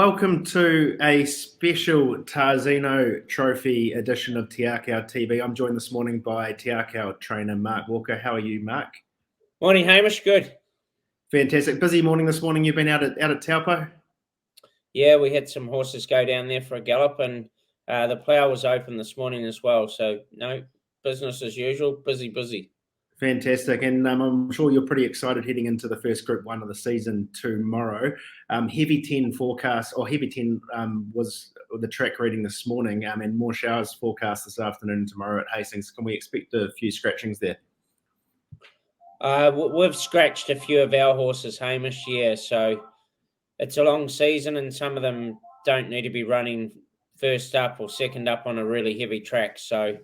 welcome to a special Tarzino Trophy edition of Te Akau TV. I'm joined this morning by Te Akau trainer Mark Walker. How are you, Mark? Morning, Hamish. Good. Fantastic. Busy morning this morning. You've been out at Taupo? Yeah, we had some horses go down there for a gallop, and the plough was open this morning as well. So, no, business as usual. Busy. Fantastic. And I'm sure you're pretty excited heading into the first Group 1 of the season tomorrow. Heavy 10 forecast, or Heavy 10 was the track reading this morning, and more showers forecast this afternoon and tomorrow at Hastings. Can we expect a few scratchings there? We've scratched a few of our horses, Hamish, yeah. So it's a long season, and some of them don't need to be running first up or second up on a really heavy track. So,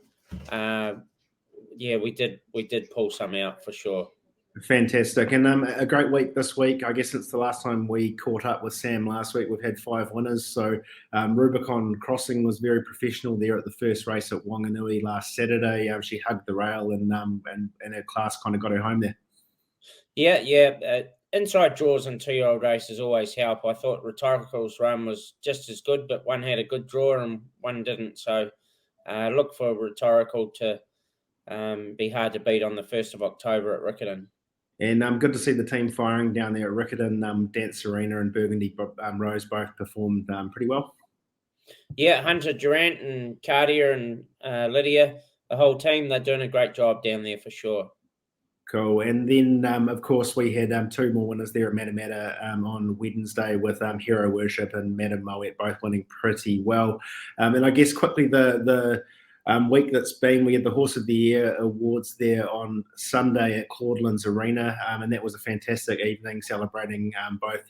yeah, we did pull some out for sure. Fantastic. And a great week this week. I guess since the last time we caught up with Sam last week, we've had 5 winners. So Rubicon Crossing was very professional there at the first race at Wanganui last Saturday. She hugged the rail and her class kind of got her home there. Yeah. Inside draws in 2-year-old races always help. I thought Rhetorical's run was just as good, but one had a good draw and one didn't. So look for Rhetorical to be hard to beat on the 1st of October at Riccarton. And good to see the team firing down there at Riccarton. Dance Arena and Burgundy Rose both performed pretty well. Yeah, Hunter Durant and Cartier and Lydia, the whole team, they're doing a great job down there for sure. Cool. And then, of course, we had 2 more winners there at Matamata on Wednesday with Hero Worship and Madam Moet both winning pretty well. And I guess quickly the week that's been, we had the Horse of the Year awards there on Sunday at Claudelands Arena, and that was a fantastic evening celebrating both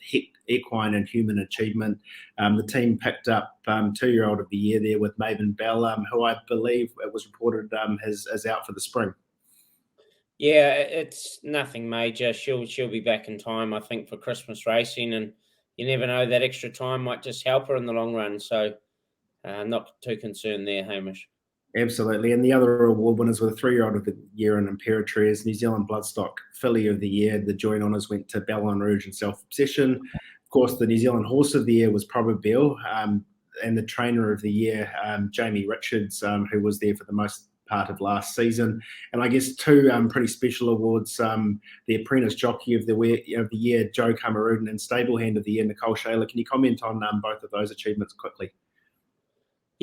equine and human achievement. The team picked up 2-year-old of the year there with Maven Bell, who I believe it was reported is out for the spring. Yeah, it's nothing major. She'll be back in time, I think, for Christmas racing, and you never know, that extra time might just help her in the long run. So not too concerned there, Hamish. Absolutely. And the other award winners were the 3-year-old of the year and Imperatriz, New Zealand Bloodstock Filly of the year. The joint honours went to Ballon Rouge and Self Obsession. Of course, the New Zealand Horse of the Year was Probabile, and the Trainer of the Year, Jamie Richards, who was there for the most part of last season. And I guess 2 pretty special awards, the Apprentice Jockey of the Year, Joe Cameroon, and Stablehand of the Year, Nicole Shaler. Can you comment on both of those achievements quickly?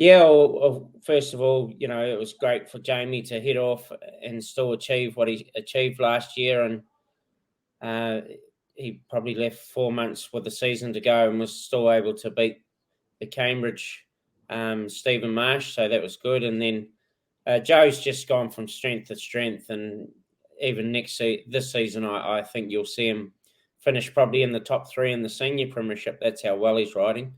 Yeah, well, first of all, it was great for Jamie to head off and still achieve what he achieved last year. And he probably left 4 months with the season to go and was still able to beat the Cambridge Stephen Marsh. So that was good. And then Joe's just gone from strength to strength. And even this season, I think you'll see him finish probably in the top 3 in the senior premiership. That's how well he's riding.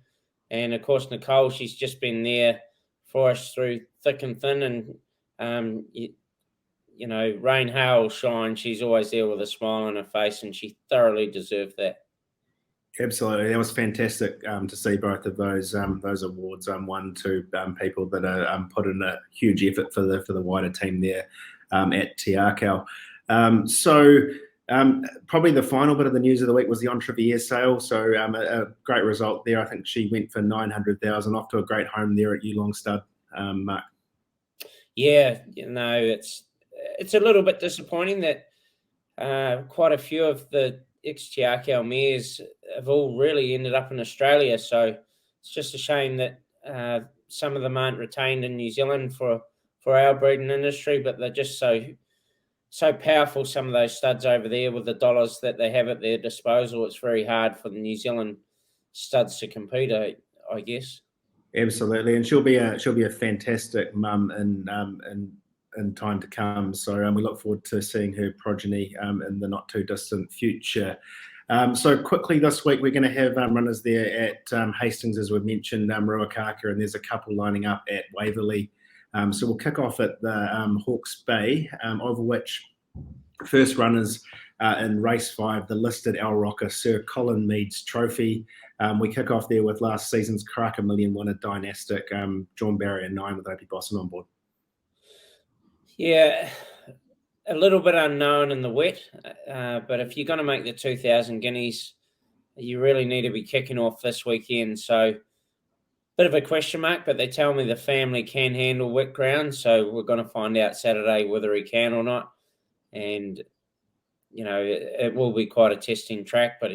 And, of course, Nicole, she's just been there for us through thick and thin. And, rain, hail, shine, she's always there with a smile on her face, and she thoroughly deserved that. Absolutely. That was fantastic to see both of those awards won to people that are put in a huge effort for the wider team there at Te Akau. Probably the final bit of the news of the week was the Entrevier sale. So a great result there. I think she went for 900,000, off to a great home there at Yulong Stud, Mark. Yeah, it's a little bit disappointing that quite a few of the ex-Te Akau mares have all really ended up in Australia. So it's just a shame that some of them aren't retained in New Zealand for our breeding industry, but they're just so powerful, some of those studs over there, with the dollars that they have at their disposal. It's very hard for the New Zealand studs to compete, I guess. Absolutely, and she'll be a fantastic mum in time to come. So we look forward to seeing her progeny in the not too distant future. So quickly this week we're going to have runners there at Hastings, as we've mentioned, Ruakaka, and there's a couple lining up at Waverley. So we'll kick off at the Hawke's Bay, over which first runners in race 5, the listed Al Rocker Sir Colin Meads Trophy. We kick off there with last season's Karaka Million winner Dynastic, John Barry and 9 with Opie Bosson on board. Yeah, a little bit unknown in the wet, but if you're going to make the 2,000 guineas, you really need to be kicking off this weekend. So bit of a question mark, but they tell me the family can handle wet ground, so we're going to find out Saturday whether he can or not. And it will be quite a testing track, but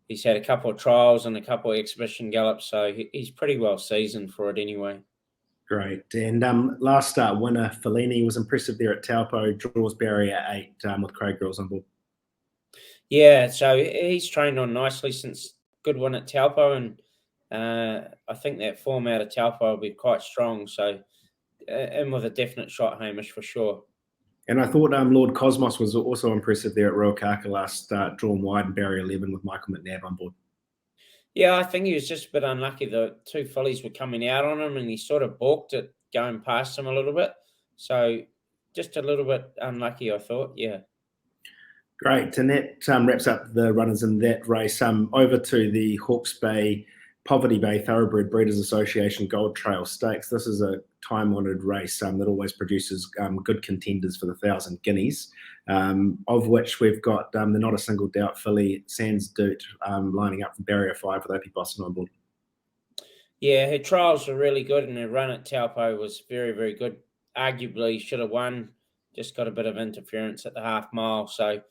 he's had a couple of trials and a couple of exhibition gallops, so he's pretty well seasoned for it anyway. Great. And last start winner, Fellini, was impressive there at Taupo, draws barrier 8 with Craig Girls on board. Yeah, so he's trained on nicely since good one at Taupo, and I think that form out of Taupo will be quite strong. So, and with a definite shot, Hamish, for sure. And I thought Lord Cosmos was also impressive there at Ruakaka last start, drawn wide and barrier 11 with Michael McNabb on board. Yeah, I think he was just a bit unlucky. The two fillies were coming out on him, and he sort of balked at going past them a little bit. So, just a little bit unlucky, I thought. Yeah. Great. And that wraps up the runners in that race. Over to the Hawke's Bay, Poverty Bay Thoroughbred Breeders Association Gold Trail Stakes. This is a time-honoured race that always produces good contenders for the 1,000 guineas, of which we've got the Not a Single Doubt filly, Sans Doot, lining up for barrier 5 with Opie Boston on board. Yeah, her trials were really good, and her run at Taupo was very, very good. Arguably should have won, just got a bit of interference at the half mile. So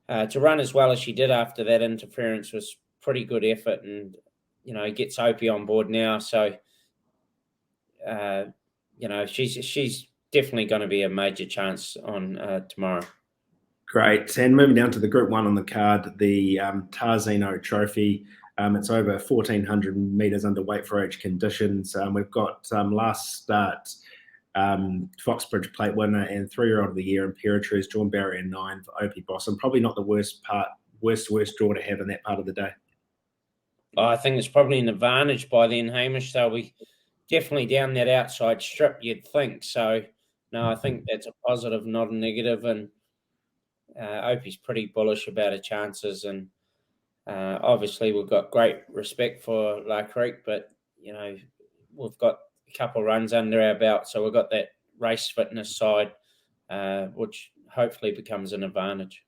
to run as well as she did after that interference was pretty good effort, and gets Opie on board now. So she's definitely going to be a major chance on tomorrow. Great. And moving down to the Group 1 on the card, the Tarzino Trophy. It's over 1,400 metres underweight for age conditions. We've got last start Foxbridge Plate winner and 3-year-old of the year, Imperatrice, drawn barrier 9 for Opie Boston. Probably not the worst draw to have in that part of the day. I think it's probably an advantage by then, Hamish. They'll be definitely down that outside strip, you'd think. So, no, I think that's a positive, not a negative. And Opie's pretty bullish about her chances. And obviously, we've got great respect for La Creek, but, we've got a couple of runs under our belt. So we've got that race fitness side, which hopefully becomes an advantage.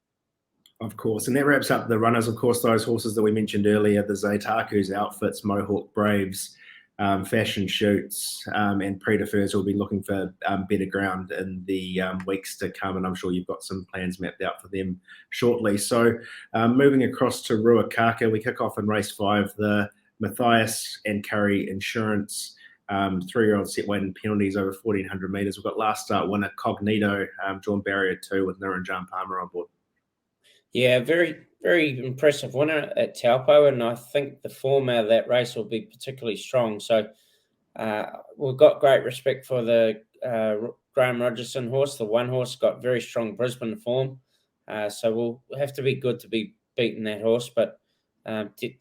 Of course. And that wraps up the runners. Of course, those horses that we mentioned earlier, the Zaitaku's Outfits, Mohawk Braves, Fashion Shoots, and Predefers will be looking for better ground in the weeks to come. And I'm sure you've got some plans mapped out for them shortly. So moving across to Ruakaka, we kick off in race 5, the Matthias and Curry Insurance 3-year-old set weight and penalties over 1,400 metres. We've got last start winner Cognito, drawn barrier 2 with Niranjan Palmer on board. Yeah, very, very impressive winner at Taupo, and I think the form out of that race will be particularly strong. So we've got great respect for the Graham Rogerson horse. The one horse got very strong Brisbane form. So we'll have to be good to be beating that horse, but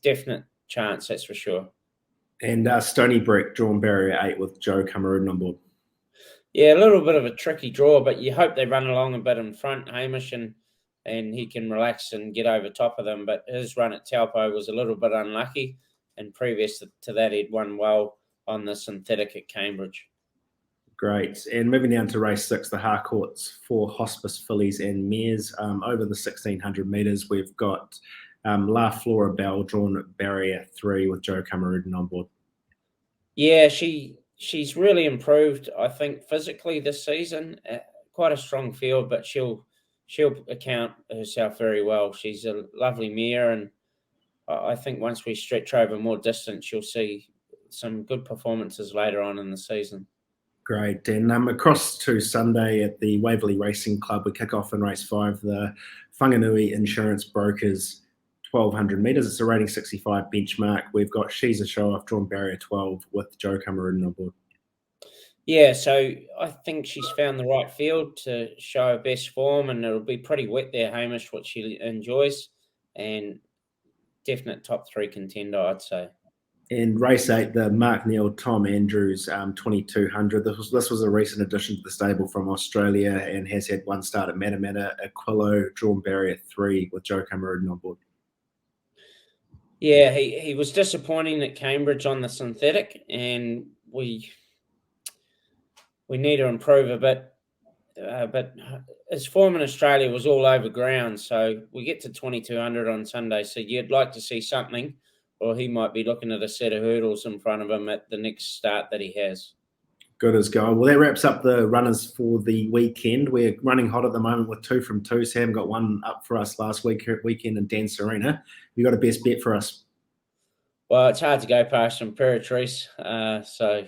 definite chance, that's for sure. And Stony Brick, drawn barrier 8 with Joe Cameroon on board. Yeah, a little bit of a tricky draw, but you hope they run along a bit in front, Hamish, and he can relax and get over top of them. But his run at Taupo was a little bit unlucky, and previous to that, he'd won well on the synthetic at Cambridge. Great. And moving down to race 6, the Harcourts, 4 Hospice fillies and mares over the 1,600 metres. We've got La Flora Bell, drawn barrier 3 with Joe Cameroon on board. Yeah, she's really improved, I think, physically this season. Quite a strong field, but she'll account herself very well. She's a lovely mare, and I think once we stretch over more distance, you'll see some good performances later on in the season. Great. And across to Sunday at the Waverley Racing Club, we kick off in race 5, the Whanganui Insurance Brokers 1,200 metres. It's a rating 65 benchmark. We've got She's a Show Off, drawn barrier 12 with Joe Cameroon on board. Yeah, so I think she's found the right field to show her best form, and it'll be pretty wet there, Hamish, what she enjoys, and definite top 3 contender, I'd say. And race 8, the Mark Neal, Tom Andrews 2,200. This was a recent addition to the stable from Australia and has had one start at Matamata. Aquilo, drawn barrier 3 with Joe Cameroon on board. Yeah, he was disappointing at Cambridge on the synthetic, and we need to improve a bit but his form in Australia was all over ground. So we get to 2200 on Sunday. So you'd like to see something, or he might be looking at a set of hurdles in front of him at the next start that he has. Good as gold. Well, that wraps up the runners for the weekend. We're running hot at the moment with 2 from 2. Sam got one up for us last weekend in Dan Serena. You got a best bet for us? Well, it's hard to go past Imperatrice. So,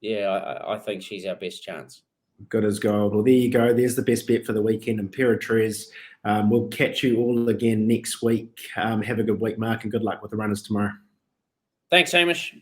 yeah, I think she's our best chance. Good as gold. Well, there you go. There's the best bet for the weekend, Imperatrice. We'll catch you all again next week. Have a good week, Mark, and good luck with the runners tomorrow. Thanks, Hamish.